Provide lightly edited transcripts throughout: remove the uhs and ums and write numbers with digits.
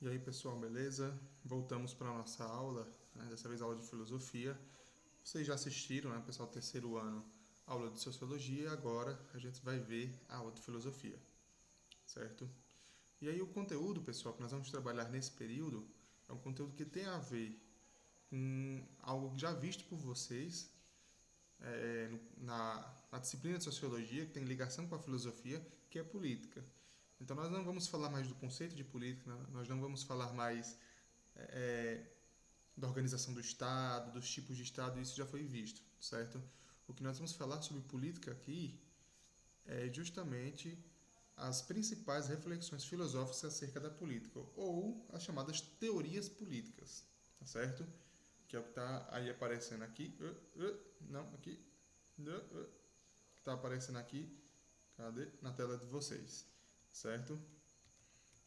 E aí pessoal, beleza? Voltamos para a nossa aula, né? Dessa vez aula de filosofia. Vocês já assistiram, né, pessoal, terceiro ano, aula de sociologia, agora a gente vai ver a aula de filosofia, certo? E aí o conteúdo, pessoal, que nós vamos trabalhar nesse período é um conteúdo que tem a ver com algo já visto por vocês na disciplina de sociologia, que tem ligação com a filosofia, que é política. Então nós não vamos falar mais do conceito de política, nós não vamos falar mais é, da organização do Estado, dos tipos de Estado, isso já foi visto, certo? O que nós vamos falar sobre política aqui é justamente as principais reflexões filosóficas acerca da política, ou as chamadas teorias políticas, tá certo? Que é o que está aí aparecendo aqui. Não, aqui. Que está aparecendo aqui. Cadê? Na tela de vocês, certo?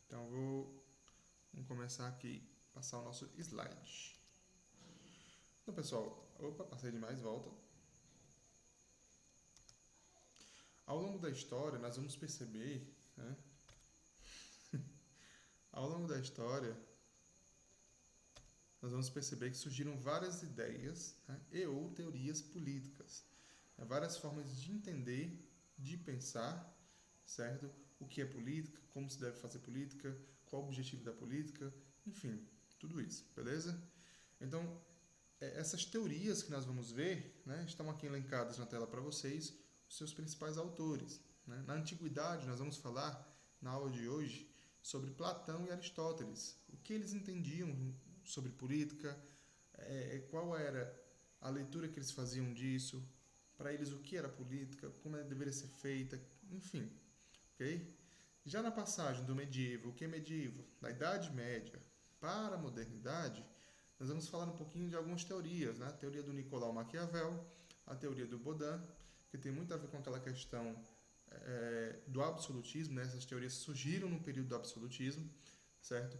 Então vamos começar aqui, passar o nosso slide. Então, pessoal, opa, passei demais, volta. Ao longo da história, nós vamos perceber, né? Ao longo da história, nós vamos perceber que surgiram várias ideias, né, e ou teorias políticas, né, várias formas de entender, de pensar, certo? O que é política, como se deve fazer política, qual o objetivo da política, enfim, tudo isso, beleza? Então, essas teorias que nós vamos ver, né, estão aqui elencadas na tela para vocês, os seus principais autores. Né? Na antiguidade, nós vamos falar, na aula de hoje, sobre Platão e Aristóteles. O que eles entendiam sobre política, qual era a leitura que eles faziam disso, para eles o que era política, como ela deveria ser feita, enfim. Okay? Já na passagem do medievo, o que é medievo? Da Idade Média para a modernidade, nós vamos falar um pouquinho de algumas teorias, né? A teoria do Nicolau Maquiavel, a teoria do Baudin, que tem muito a ver com aquela questão do absolutismo, né? Essas teorias surgiram no período do absolutismo, certo?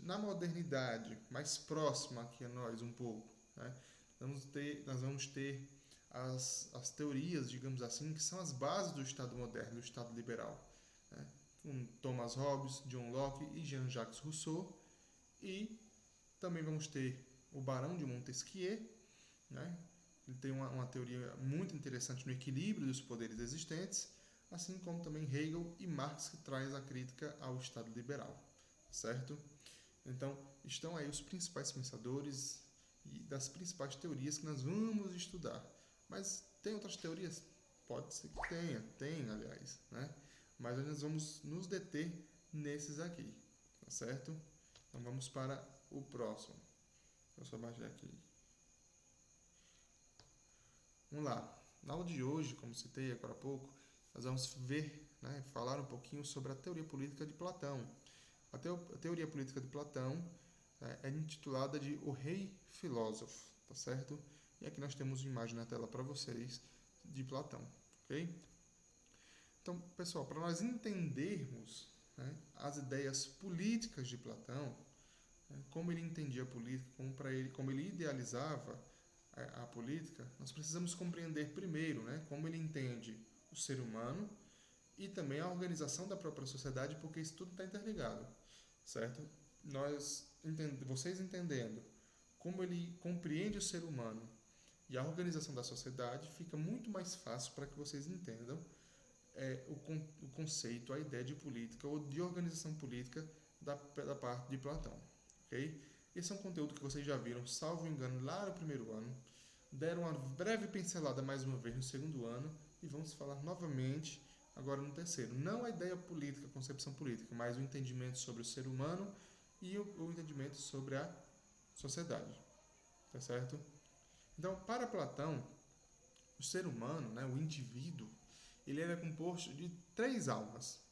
Na modernidade, mais próxima aqui a nós um pouco, né? Nós vamos ter as teorias, digamos assim, que são as bases do Estado moderno, do Estado liberal, né? Com Thomas Hobbes, John Locke e Jean-Jacques Rousseau. E também vamos ter o Barão de Montesquieu, né? Ele tem uma teoria muito interessante no equilíbrio dos poderes existentes, assim como também Hegel e Marx, que traz a crítica ao Estado liberal, certo? Então, estão aí os principais pensadores e das principais teorias que nós vamos estudar. Mas tem outras teorias? Pode ser que tenha, tem, aliás, né? Mas nós vamos nos deter nesses aqui, tá certo? Então vamos para o próximo. Eu só baixei aqui. Vamos lá. Na aula de hoje, como citei agora há pouco, nós vamos ver, né, falar um pouquinho sobre a teoria política de Platão. A teoria política de Platão é intitulada de O Rei Filósofo, tá certo? E aqui nós temos uma imagem na tela para vocês de Platão, ok? Então, pessoal, para nós entendermos, né, as ideias políticas de Platão, né, como ele entendia a política, como ele idealizava a política, nós precisamos compreender primeiro, né, como ele entende o ser humano e também a organização da própria sociedade, porque isso tudo está interligado, certo? Vocês entendendo como ele compreende o ser humano e a organização da sociedade, fica muito mais fácil para que vocês entendam o conceito, a ideia de política ou de organização política da parte de Platão, ok? Esse é um conteúdo que vocês já viram, salvo engano, lá no primeiro ano, deram uma breve pincelada mais uma vez no segundo ano e vamos falar novamente agora no terceiro. Não a ideia política, a concepção política, mas o entendimento sobre o ser humano e o entendimento sobre a sociedade, tá certo? Então, para Platão, o ser humano, né, o indivíduo, ele era composto de três almas: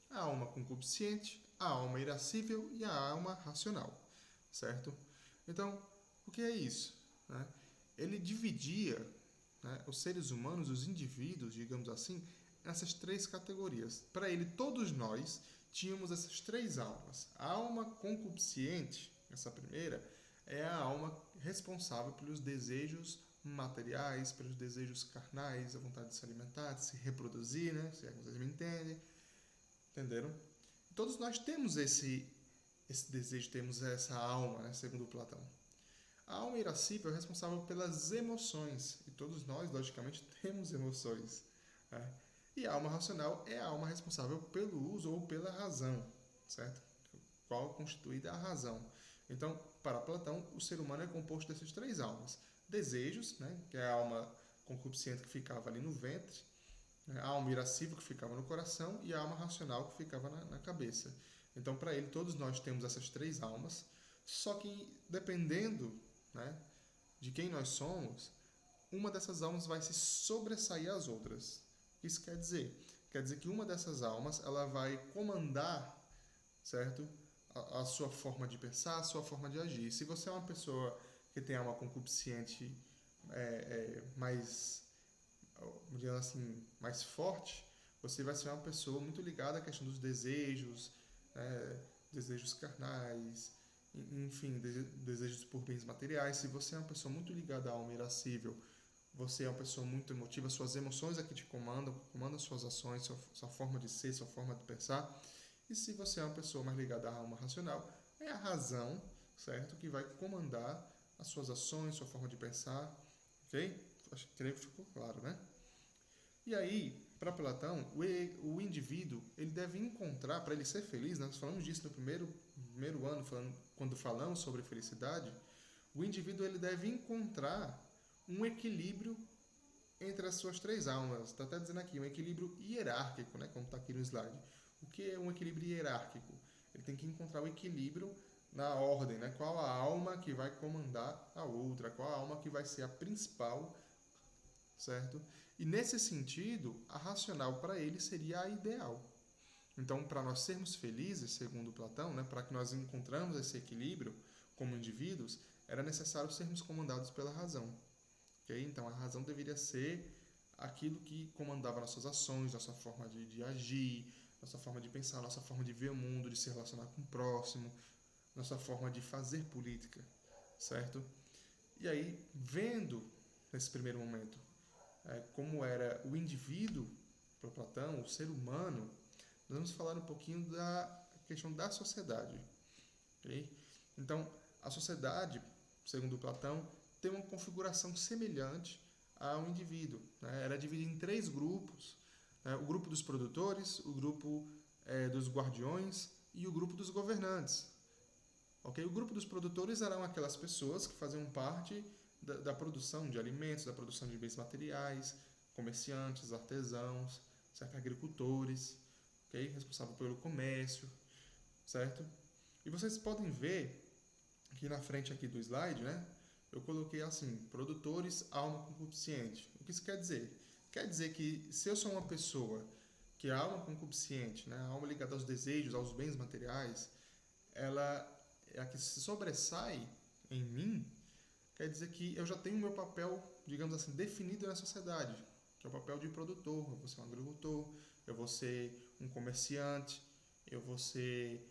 a alma concupiscente, a alma irascível e a alma racional, certo? Então, o que é isso? Né? Ele dividia, né, os seres humanos, os indivíduos, digamos assim, nessas três categorias. Para ele, todos nós tínhamos essas três almas. A alma concupiscente, essa primeira, é a alma responsável pelos desejos materiais, pelos desejos carnais, a vontade de se alimentar, de se reproduzir, né? Se é que vocês me entendem. Entenderam? Todos nós temos esse desejo, temos essa alma, né, segundo Platão. A alma irascível é responsável pelas emoções, e todos nós, logicamente, temos emoções, né? E a alma racional é a alma responsável pelo uso ou pela razão, certo? Qual é constituída a razão. Então, para Platão, o ser humano é composto dessas três almas. Desejos, né, que é a alma concupiscente que ficava ali no ventre, né, a alma irascível que ficava no coração e a alma racional que ficava na cabeça. Então, para ele, todos nós temos essas três almas, só que dependendo, né, de quem nós somos, uma dessas almas vai se sobressair às outras. Isso quer dizer? Quer dizer que uma dessas almas ela vai comandar, certo? A sua forma de pensar, a sua forma de agir. Se você é uma pessoa que tem alma concupiscente mais, digamos assim, mais forte, você vai ser uma pessoa muito ligada à questão dos desejos, desejos carnais, enfim, desejos por bens materiais. Se você é uma pessoa muito ligada à alma irascível, você é uma pessoa muito emotiva, suas emoções é que te comandam suas ações, sua forma de ser, sua forma de pensar. E se você é uma pessoa mais ligada à alma racional, é a razão, certo? Que vai comandar as suas ações, sua forma de pensar, ok? Creio que ficou claro, né? E aí, para Platão, o indivíduo ele deve encontrar, para ele ser feliz, nós falamos disso no primeiro ano, quando falamos sobre felicidade, o indivíduo ele deve encontrar um equilíbrio entre as suas três almas. Está até dizendo aqui, um equilíbrio hierárquico, né, como está aqui no slide. O que é um equilíbrio hierárquico? Ele tem que encontrar o equilíbrio na ordem, né? Qual a alma que vai comandar a outra, qual a alma que vai ser a principal, certo? E nesse sentido, a racional para ele seria a ideal. Então, para nós sermos felizes, segundo Platão, né, para que nós encontramos esse equilíbrio como indivíduos, era necessário sermos comandados pela razão. Okay? Então, a razão deveria ser aquilo que comandava nossas ações, nossa forma de agir, nossa forma de pensar, nossa forma de ver o mundo, de se relacionar com o próximo, nossa forma de fazer política, certo? E aí, vendo nesse primeiro momento como era o indivíduo para Platão, o ser humano, nós vamos falar um pouquinho da questão da sociedade. Okay? Então, a sociedade, segundo Platão, tem uma configuração semelhante ao indivíduo. Né? Era dividida em três grupos: né? O grupo dos produtores, o grupo dos guardiões e o grupo dos governantes. Okay? O grupo dos produtores eram aquelas pessoas que faziam parte da produção de alimentos, da produção de bens materiais, comerciantes, artesãos, certo? Agricultores, okay? Responsável pelo comércio, certo? E vocês podem ver aqui na frente aqui do slide, né? Eu coloquei assim, produtores, alma concupiscente. O que isso quer dizer? Quer dizer que se eu sou uma pessoa que é alma concupiscente, né? A alma ligada aos desejos, aos bens materiais, ela é a que se sobressai em mim, quer dizer que eu já tenho o meu papel, digamos assim, definido na sociedade, que é o papel de produtor. Eu vou ser um agricultor, eu vou ser um comerciante, eu vou ser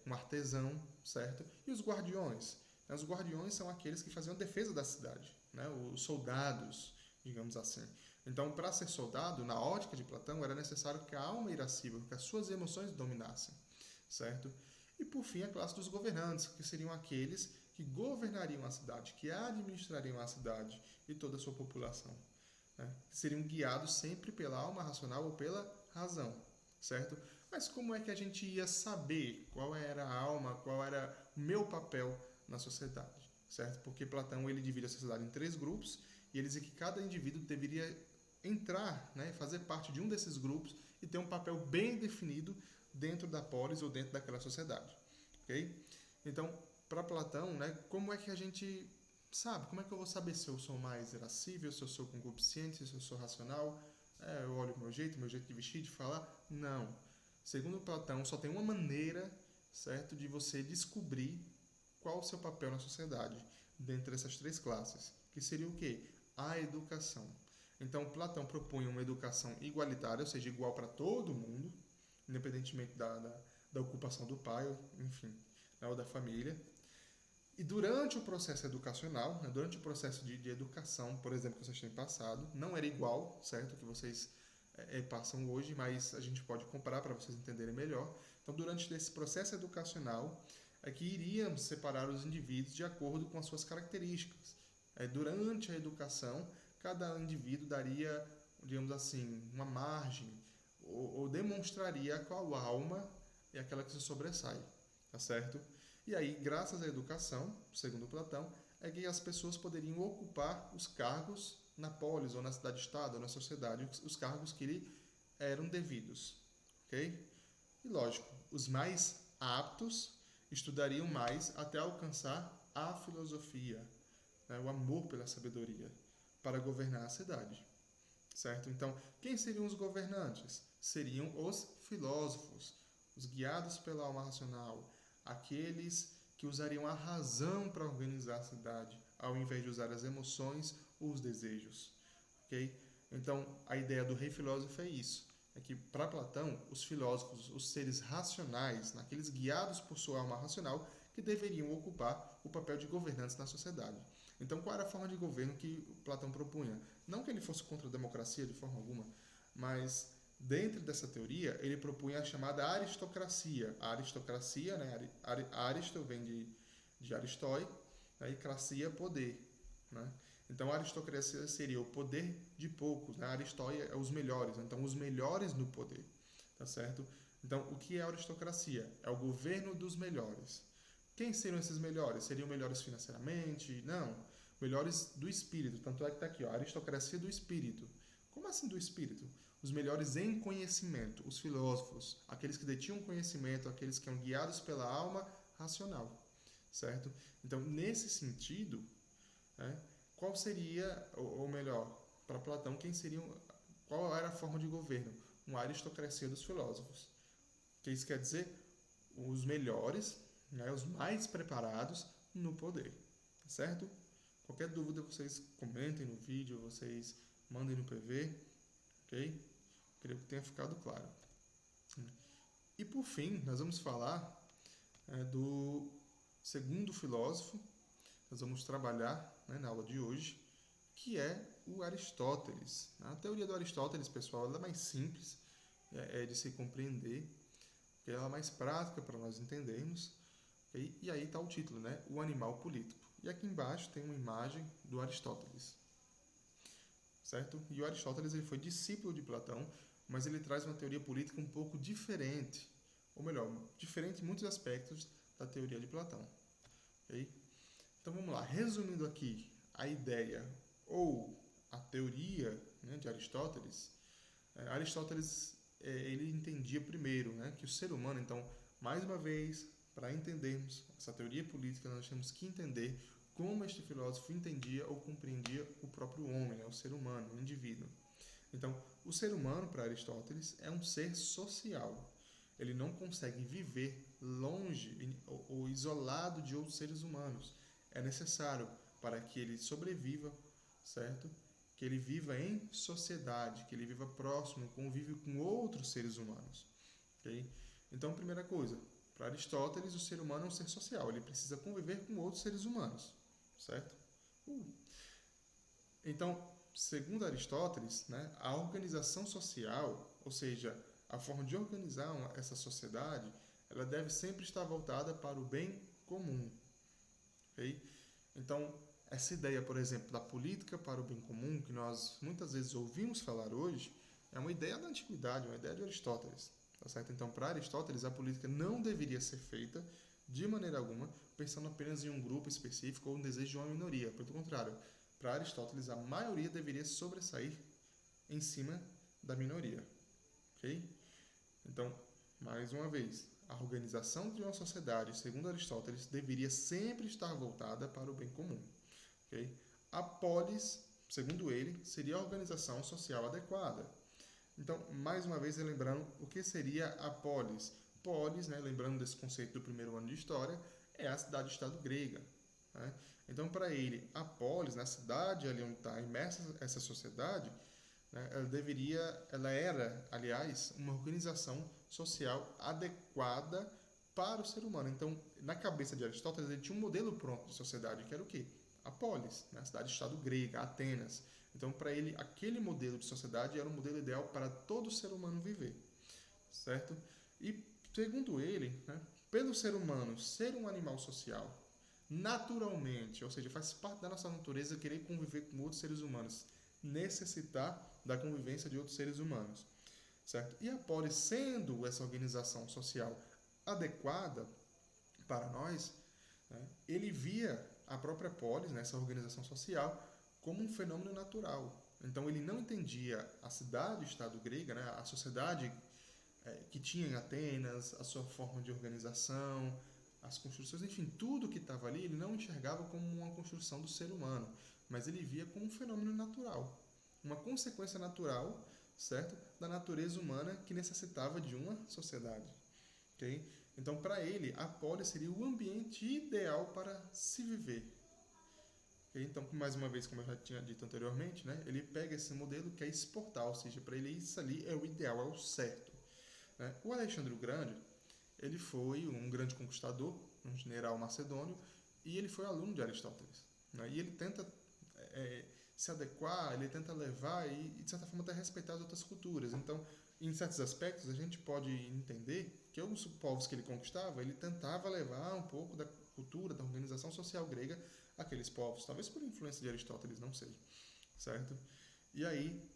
um artesão, certo? E os guardiões? Os guardiões são aqueles que faziam a defesa da cidade, né? Os soldados, digamos assim. Então, para ser soldado, na ótica de Platão, era necessário que a alma irascível, que as suas emoções dominassem, certo? E, por fim, a classe dos governantes, que seriam aqueles que governariam a cidade, que administrariam a cidade e toda a sua população, né? Que seriam guiados sempre pela alma racional ou pela razão, certo? Mas como é que a gente ia saber qual era a alma, qual era o meu papel na sociedade, certo? Porque Platão ele divide a sociedade em três grupos e ele diz que cada indivíduo deveria entrar, né, fazer parte de um desses grupos e ter um papel bem definido dentro da polis ou dentro daquela sociedade, ok? Então, para Platão, né, como é que a gente sabe? Como é que eu vou saber se eu sou mais irascível, se eu sou concupiscente, se eu sou racional? Eu olho o meu jeito de vestir, de falar? Não. Segundo Platão, só tem uma maneira, certo, de você descobrir qual o seu papel na sociedade, dentre essas três classes, que seria o quê? A educação. Então, Platão propunha uma educação igualitária, ou seja, igual para todo mundo, independentemente da ocupação do pai, enfim, ou da família. E durante o processo educacional, durante o processo de educação, por exemplo, que vocês têm passado, não era igual, certo? Que vocês passam hoje, mas a gente pode comparar para vocês entenderem melhor. Então, durante esse processo educacional, é que iríamos separar os indivíduos de acordo com as suas características. Durante a educação, cada indivíduo daria, digamos assim, uma margem ou demonstraria qual alma é aquela que se sobressai, tá certo? E aí, graças à educação, segundo Platão, é que as pessoas poderiam ocupar os cargos na polis, ou na cidade-estado, ou na sociedade, os cargos que lhe eram devidos, ok? E lógico, os mais aptos estudariam mais até alcançar a filosofia, né, o amor pela sabedoria, para governar a cidade, certo? Então, quem seriam os governantes? Seriam os filósofos, os guiados pela alma racional, aqueles que usariam a razão para organizar a cidade, ao invés de usar as emoções ou os desejos, ok? Então, a ideia do rei filósofo é isso, é que para Platão, os filósofos, os seres racionais, aqueles guiados por sua alma racional, que deveriam ocupar o papel de governantes na sociedade. Então, qual era a forma de governo que Platão propunha? Não que ele fosse contra a democracia de forma alguma, mas dentro dessa teoria, ele propunha a chamada aristocracia. A aristocracia, né, aristo vem de aristói, né, e cracia, poder. Né? Então, a aristocracia seria o poder de poucos, né? A aristóia é os melhores, então os melhores no poder, tá certo? Então, o que é a aristocracia? É o governo dos melhores. Quem seriam esses melhores? Seriam melhores financeiramente? Não. Melhores do espírito. Tanto é que está aqui, ó, a aristocracia do espírito. Como assim do espírito? Os melhores em conhecimento, os filósofos, aqueles que detinham conhecimento, aqueles que eram guiados pela alma racional, certo? Então, nesse sentido, né, qual seria, ou melhor, para Platão, qual era a forma de governo? Uma aristocracia dos filósofos. O que isso quer dizer? Os melhores, né, os mais preparados no poder, certo? Qualquer dúvida vocês comentem no vídeo, vocês mandem no PV, ok? Creio que tenha ficado claro. E por fim, nós vamos falar do segundo filósofo, nós vamos trabalhar, né, na aula de hoje, que é o Aristóteles. A teoria do Aristóteles, pessoal, ela é mais simples de se compreender, porque ela é mais prática para nós entendermos. Okay? E aí está o título, né? O animal político. E aqui embaixo tem uma imagem do Aristóteles, certo? E o Aristóteles ele foi discípulo de Platão, mas ele traz uma teoria política um pouco diferente, ou melhor, diferente em muitos aspectos da teoria de Platão. Okay? Então vamos lá, resumindo aqui a ideia ou a teoria, né, de Aristóteles. Aristóteles ele entendia primeiro, né, que o ser humano, então, mais uma vez, para entendermos essa teoria política, nós temos que entender como este filósofo entendia ou compreendia o próprio homem, né, o ser humano, o indivíduo. Então, o ser humano, para Aristóteles, é um ser social. Ele não consegue viver longe ou isolado de outros seres humanos. É necessário para que ele sobreviva, certo? Que ele viva em sociedade, que ele viva próximo, convive com outros seres humanos. Okay? Então, primeira coisa, para Aristóteles, o ser humano é um ser social, ele precisa conviver com outros seres humanos, certo? Então, segundo Aristóteles, né, a organização social, ou seja, a forma de organizar essa sociedade, ela deve sempre estar voltada para o bem comum. Okay? Então, essa ideia, por exemplo, da política para o bem comum, que nós muitas vezes ouvimos falar hoje, é uma ideia da antiguidade, uma ideia de Aristóteles. Tá certo? Então, para Aristóteles, a política não deveria ser feita, de maneira alguma, pensando apenas em um grupo específico ou um desejo de uma minoria. Pelo contrário, para Aristóteles, a maioria deveria sobressair em cima da minoria. Ok? Então, mais uma vez, a organização de uma sociedade, segundo Aristóteles, deveria sempre estar voltada para o bem comum. Okay? A polis, segundo ele, seria a organização social adequada. Então, mais uma vez, lembrando o que seria a polis. Polis, né, lembrando desse conceito do primeiro ano de história, é a cidade-estado grega. Né? Então, para ele, a polis, na cidade ali onde está imersa essa sociedade, né, ela era, aliás, uma organização social adequada para o ser humano. Então, na cabeça de Aristóteles, ele tinha um modelo pronto de sociedade, que era o quê? A polis, né? A cidade-estado grega, Atenas. Então, para ele, aquele modelo de sociedade era o modelo ideal para todo ser humano viver, certo? E, segundo ele, né, pelo ser humano ser um animal social, naturalmente, ou seja, faz parte da nossa natureza querer conviver com outros seres humanos, necessitar da convivência de outros seres humanos, certo? E a polis, sendo essa organização social adequada para nós, né, ele via a própria polis, né, essa organização social, como um fenômeno natural. Então ele não entendia a cidade-estado grega, né, a sociedade que tinha em Atenas, a sua forma de organização, as construções, enfim, tudo que estava ali, ele não enxergava como uma construção do ser humano, mas ele via como um fenômeno natural, uma consequência natural, certo, da natureza humana que necessitava de uma sociedade. Okay? Então, para ele, a polis seria o ambiente ideal para se viver. Okay? Então, mais uma vez, como eu já tinha dito anteriormente, né, ele pega esse modelo que é exportar, ou seja, para ele isso ali é o ideal, é o certo. Né? O Alexandre o Grande, ele foi um grande conquistador, um general macedônio, e ele foi aluno de Aristóteles. Né? E ele tenta se adequar, ele tenta levar e, de certa forma, até respeitar as outras culturas. Então, em certos aspectos, a gente pode entender que os povos que ele conquistava, ele tentava levar um pouco da cultura, da organização social grega àqueles povos. Talvez por influência de Aristóteles, não seja. Certo? E aí,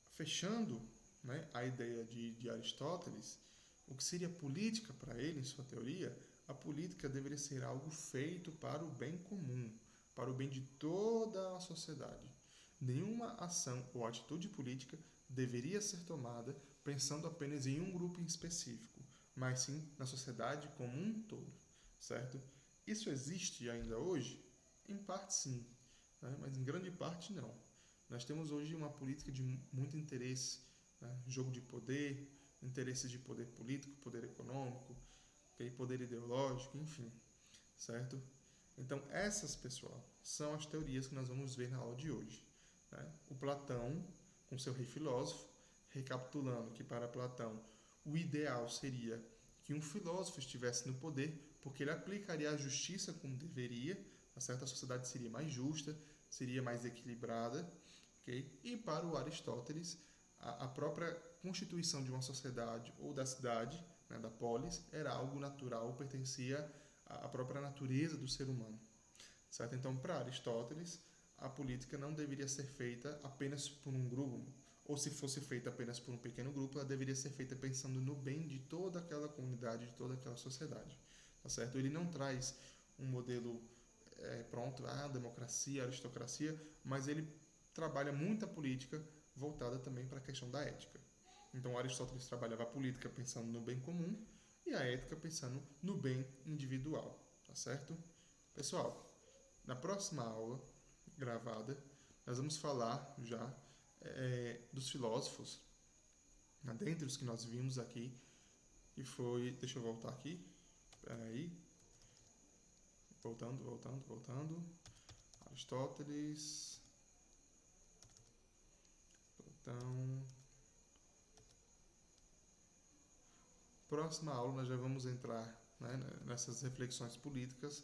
fechando, né, a ideia de Aristóteles, o que seria política para ele, em sua teoria, a política deveria ser algo feito para o bem comum, para o bem de toda a sociedade. Nenhuma ação ou atitude política deveria ser tomada pensando apenas em um grupo em específico, mas sim na sociedade como um todo, certo? Isso existe ainda hoje? Em parte sim, né? Mas em grande parte não. Nós temos hoje uma política de muito interesse, né? Jogo de poder, interesses de poder político, poder econômico, poder ideológico, enfim, certo? Então, essas, pessoal, são as teorias que nós vamos ver na aula de hoje. Né? O Platão, com seu rei filósofo, recapitulando que para Platão o ideal seria que um filósofo estivesse no poder, porque ele aplicaria a justiça como deveria, tá certo? A sociedade seria mais justa, seria mais equilibrada, okay? E para o Aristóteles, a própria constituição de uma sociedade ou da cidade, né, da polis, era algo natural, pertencia à própria natureza do ser humano. Certo? Então, para Aristóteles, a política não deveria ser feita apenas por um grupo, ou se fosse feita apenas por um pequeno grupo, ela deveria ser feita pensando no bem de toda aquela comunidade, de toda aquela sociedade. Tá certo? Ele não traz um modelo pronto, democracia, aristocracia, mas ele trabalha muito a política voltada também para a questão da ética. Então, Aristóteles trabalhava a política pensando no bem comum e a ética pensando no bem individual, tá certo? Pessoal, na próxima aula gravada, nós vamos falar já dos filósofos, né, dentre os que nós vimos aqui, que foi... Deixa eu voltar aqui. Espera aí. Voltando. Aristóteles. Platão. Próxima aula nós já vamos entrar, né, nessas reflexões políticas,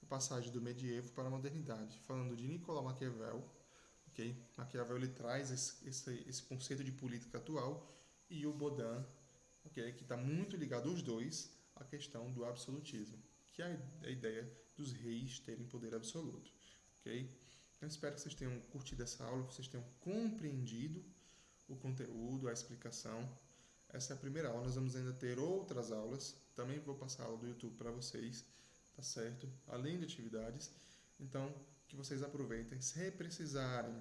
a passagem do medievo para a modernidade, falando de Nicolau Maquiavel. Okay? Maquiavel ele traz esse conceito de política atual, e o Baudin, okay, que está muito ligado aos dois, à questão do absolutismo, que é a ideia dos reis terem poder absoluto. Okay? Então, espero que vocês tenham curtido essa aula, que vocês tenham compreendido o conteúdo, a explicação. Essa é a primeira aula, nós vamos ainda ter outras aulas, também vou passar a aula do YouTube para vocês, tá certo? Além de atividades, então que vocês aproveitem, se precisarem,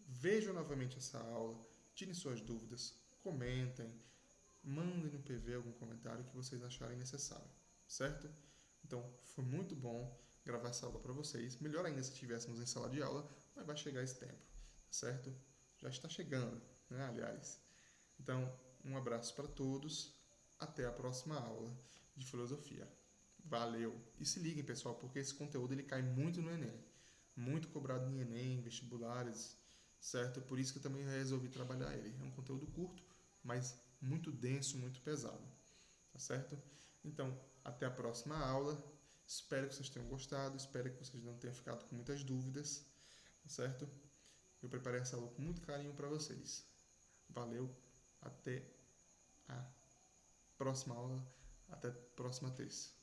vejam novamente essa aula, tirem suas dúvidas, comentem, mandem no PV algum comentário que vocês acharem necessário, certo? Então, foi muito bom gravar essa aula para vocês, melhor ainda se estivéssemos em sala de aula, mas vai chegar esse tempo, certo? Já está chegando, né, aliás. Então, um abraço para todos. Até a próxima aula de filosofia. Valeu! E se liguem, pessoal, porque esse conteúdo ele cai muito no Enem. Muito cobrado em Enem, vestibulares, certo? Por isso que eu também resolvi trabalhar ele. É um conteúdo curto, mas muito denso, muito pesado. Tá certo? Então, até a próxima aula. Espero que vocês tenham gostado. Espero que vocês não tenham ficado com muitas dúvidas. Tá certo? Eu preparei essa aula com muito carinho para vocês. Valeu, até a próxima aula, até a próxima terça.